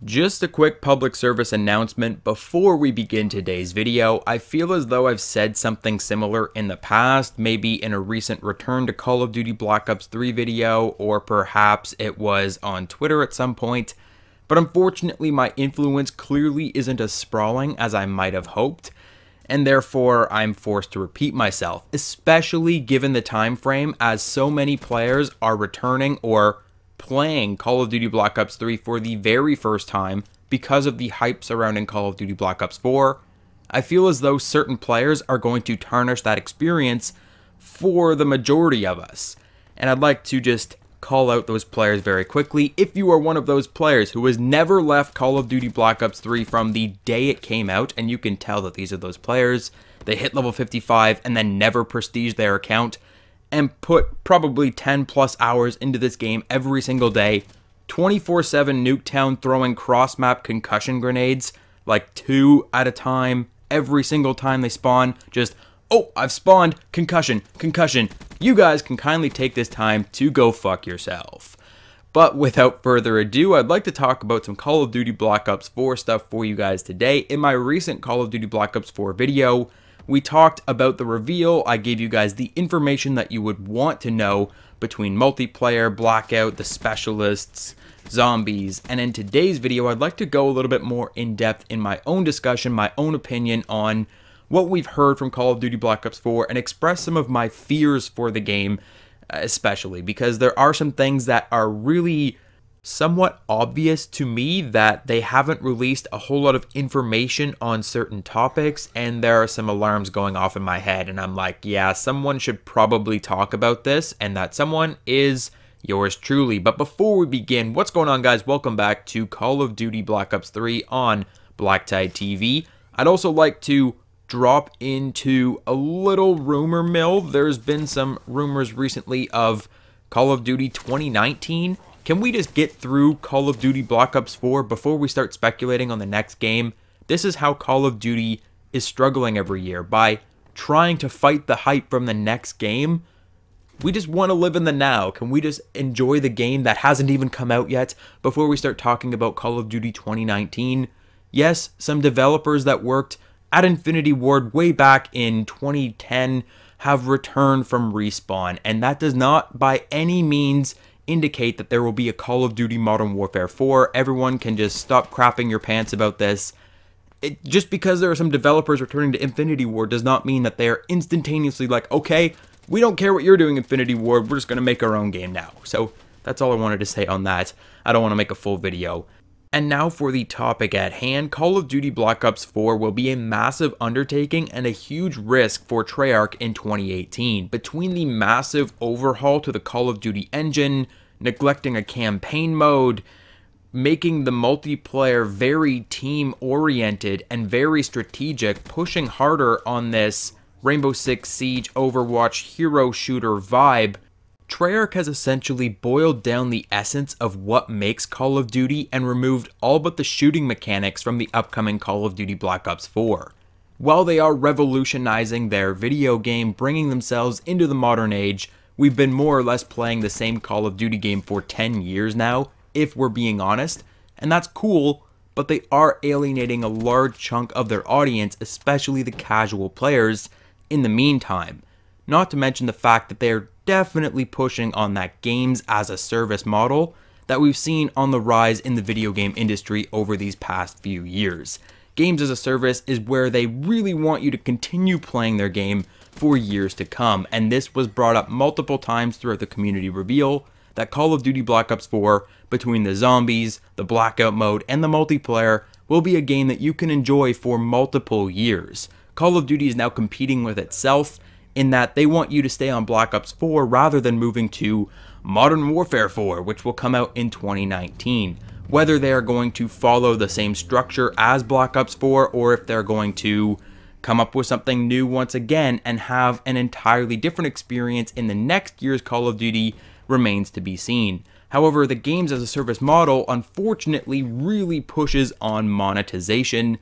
Just a quick public service announcement before we begin today's video. I feel as though I've said something similar in the past, maybe in a recent Return to Call of Duty Black Ops 3 video, or perhaps it was on Twitter at some point. But unfortunately, my influence clearly isn't as sprawling as I might have hoped, and therefore I'm forced to repeat myself, especially given the time frame as so many players are returning or playing Call of Duty Black Ops 3 for the very first time because of the hype surrounding Call of Duty Black Ops 4. I feel as though certain players are going to tarnish that experience for the majority of us. And I'd like to just call out those players very quickly. If you are one of those players who has never left Call of Duty Black Ops 3 from the day it came out, and you can tell that these are those players, they hit level 55 and then never prestige their account, and put probably 10 plus hours into this game every single day, 24/7 Nuketown throwing cross-map concussion grenades, like 2 at a time, every single time they spawn, just, oh, I've spawned, concussion, concussion. You guys can kindly take this time to go fuck yourself. But without further ado, I'd like to talk about some Call of Duty Black Ops 4 stuff for you guys today. In my recent Call of Duty Black Ops 4 video, we talked about the reveal. I gave you guys the information that you would want to know between multiplayer, blackout, the specialists, zombies, and in today's video, I'd like to go a little bit more in depth in my own discussion, my own opinion on what we've heard from Call of Duty Black Ops 4 and express some of my fears for the game, especially because there are some things that are really somewhat obvious to me that they haven't released a whole lot of information on certain topics, and there are some alarms going off in my head, and I'm like, yeah, someone should probably talk about this, and that someone is yours truly. But before we begin, what's going on, guys? Welcome back to Call of Duty Black Ops 3 on BlackTideTV. I'd also like to drop into a little rumor mill. There's been some rumors recently of Call of Duty 2019. Can we just get through Call of Duty Black Ops 4 before we start speculating on the next game? This is how Call of Duty is struggling every year, by trying to fight the hype from the next game. We just want to live in the now. Can we just enjoy the game that hasn't even come out yet before we start talking about Call of Duty 2019? Yes, some developers that worked at Infinity Ward way back in 2010 have returned from Respawn, and that does not by any means indicate that there will be a Call of Duty Modern Warfare 4. Everyone can just stop crapping your pants about this. Just because there are some developers returning to Infinity Ward does not mean that they are instantaneously like, okay, we don't care what you're doing, Infinity Ward, we're just going to make our own game now. So that's all I wanted to say on that. I don't want to make a full video. And now for the topic at hand. Call of Duty Black Ops 4 will be a massive undertaking and a huge risk for Treyarch in 2018. Between the massive overhaul to the Call of Duty engine, neglecting a campaign mode, making the multiplayer very team-oriented and very strategic, pushing harder on this Rainbow Six Siege Overwatch hero shooter vibe, Treyarch has essentially boiled down the essence of what makes Call of Duty and removed all but the shooting mechanics from the upcoming Call of Duty Black Ops 4. While they are revolutionizing their video game, bringing themselves into the modern age, we've been more or less playing the same Call of Duty game for 10 years now, if we're being honest, and that's cool, but they are alienating a large chunk of their audience, especially the casual players, in the meantime. Not to mention the fact that they are definitely pushing on that games as a service model that we've seen on the rise in the video game industry over these past few years. Games as a service is where they really want you to continue playing their game for years to come, and this was brought up multiple times throughout the community reveal that Call of Duty Black Ops 4, between the zombies, the blackout mode, and the multiplayer, will be a game that you can enjoy for multiple years. Call of Duty is now competing with itself in that they want you to stay on Black Ops 4 rather than moving to Modern Warfare 4, which will come out in 2019. Whether they are going to follow the same structure as Black Ops 4 or if they're going to come up with something new once again and have an entirely different experience in the next year's Call of Duty remains to be seen. However, the games as a service model unfortunately really pushes on monetization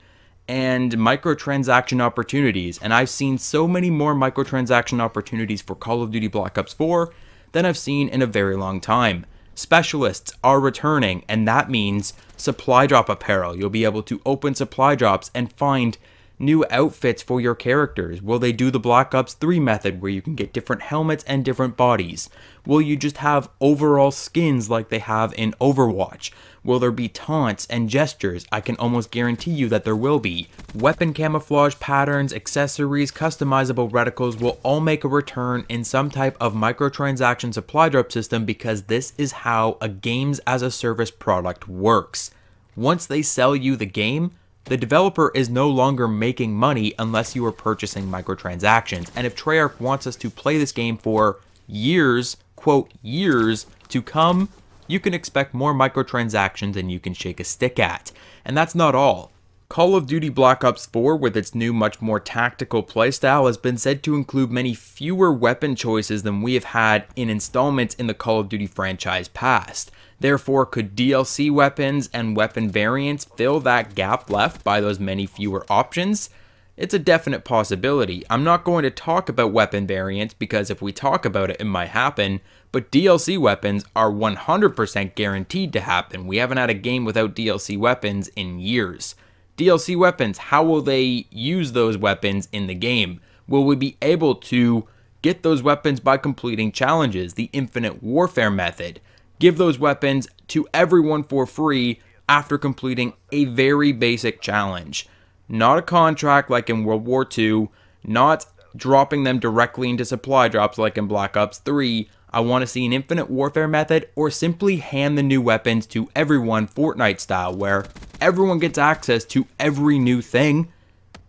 and microtransaction opportunities, and I've seen so many more microtransaction opportunities for Call of Duty Black Ops 4 than I've seen in a very long time. Specialists are returning, and that means supply drop apparel. You'll be able to open supply drops and find new outfits for your characters. Will they do the Black Ops 3 method where you can get different helmets and different bodies? Will you just have overall skins like they have in Overwatch? Will there be taunts and gestures? I can almost guarantee you that there will be. Weapon camouflage patterns, accessories, customizable reticles will all make a return in some type of microtransaction supply drop system, because this is how a games as a service product works. Once they sell you the game, the developer is no longer making money unless you are purchasing microtransactions. And if Treyarch wants us to play this game for years, quote, years to come, you can expect more microtransactions than you can shake a stick at. And that's not all. Call of Duty Black Ops 4, with its new, much more tactical playstyle, has been said to include many fewer weapon choices than we have had in installments in the Call of Duty franchise past. Therefore, could DLC weapons and weapon variants fill that gap left by those many fewer options? It's a definite possibility. I'm not going to talk about weapon variants, because if we talk about it, it might happen, but DLC weapons are 100% guaranteed to happen. We haven't had a game without DLC weapons in years. DLC weapons, how will they use those weapons in the game? Will we be able to get those weapons by completing challenges, the Infinite Warfare method? Give those weapons to everyone for free after completing a very basic challenge. Not a contract like in World War II, not dropping them directly into supply drops like in Black Ops 3. I want to see an Infinite Warfare method, or simply hand the new weapons to everyone Fortnite style, where everyone gets access to every new thing,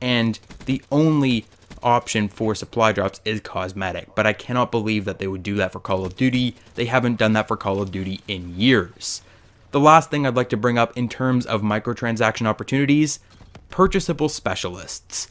and the only option for supply drops is cosmetic. But I cannot believe that they would do that for Call of Duty. They haven't done that for Call of Duty in years. The last thing I'd like to bring up in terms of microtransaction opportunities: purchasable specialists.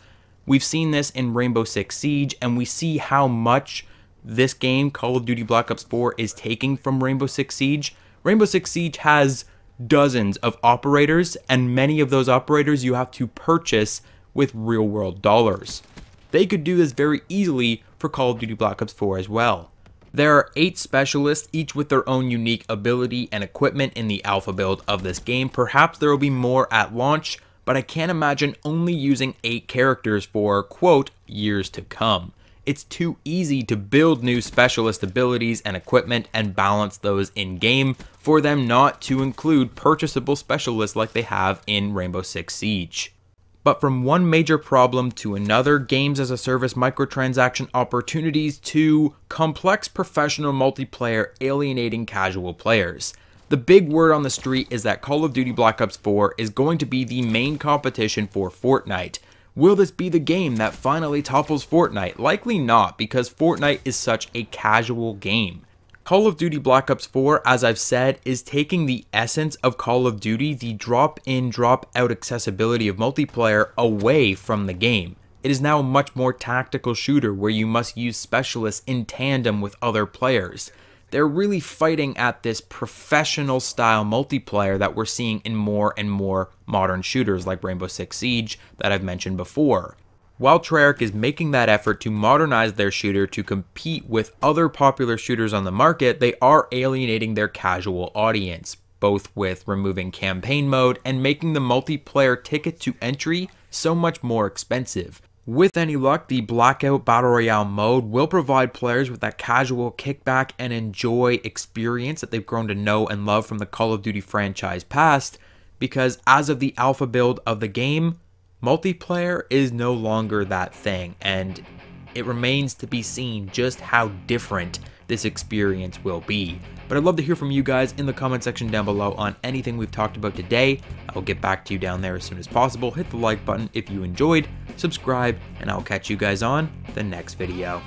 We've seen this in Rainbow Six Siege, and we see how much this game, Call of Duty Black Ops 4, is taking from Rainbow Six Siege. Rainbow Six Siege has dozens of operators, and many of those operators you have to purchase with real-world dollars. They could do this very easily for Call of Duty Black Ops 4 as well. There are 8 specialists, each with their own unique ability and equipment in the alpha build of this game. Perhaps there will be more at launch, but I can't imagine only using 8 characters for, quote, years to come. It's too easy to build new specialist abilities and equipment and balance those in-game for them not to include purchasable specialists like they have in Rainbow Six Siege. But from one major problem to another, games as a service microtransaction opportunities, to complex professional multiplayer alienating casual players. The big word on the street is that Call of Duty Black Ops 4 is going to be the main competition for Fortnite. Will this be the game that finally topples Fortnite? Likely not, because Fortnite is such a casual game. Call of Duty Black Ops 4, as I've said, is taking the essence of Call of Duty, the drop-in, drop-out accessibility of multiplayer, away from the game. It is now a much more tactical shooter where you must use specialists in tandem with other players. They're really fighting at this professional style multiplayer that we're seeing in more and more modern shooters like Rainbow Six Siege that I've mentioned before. While Treyarch is making that effort to modernize their shooter to compete with other popular shooters on the market, they are alienating their casual audience, both with removing campaign mode and making the multiplayer ticket to entry so much more expensive. With any luck, the Blackout Battle Royale mode will provide players with that casual kickback and enjoy experience that they've grown to know and love from the Call of Duty franchise past, because as of the alpha build of the game, multiplayer is no longer that thing, and it remains to be seen just how different this experience will be. But I'd love to hear from you guys in the comment section down below on anything we've talked about today. I will get back to you down there as soon as possible. Hit the like button if you enjoyed, subscribe, and I'll catch you guys on the next video.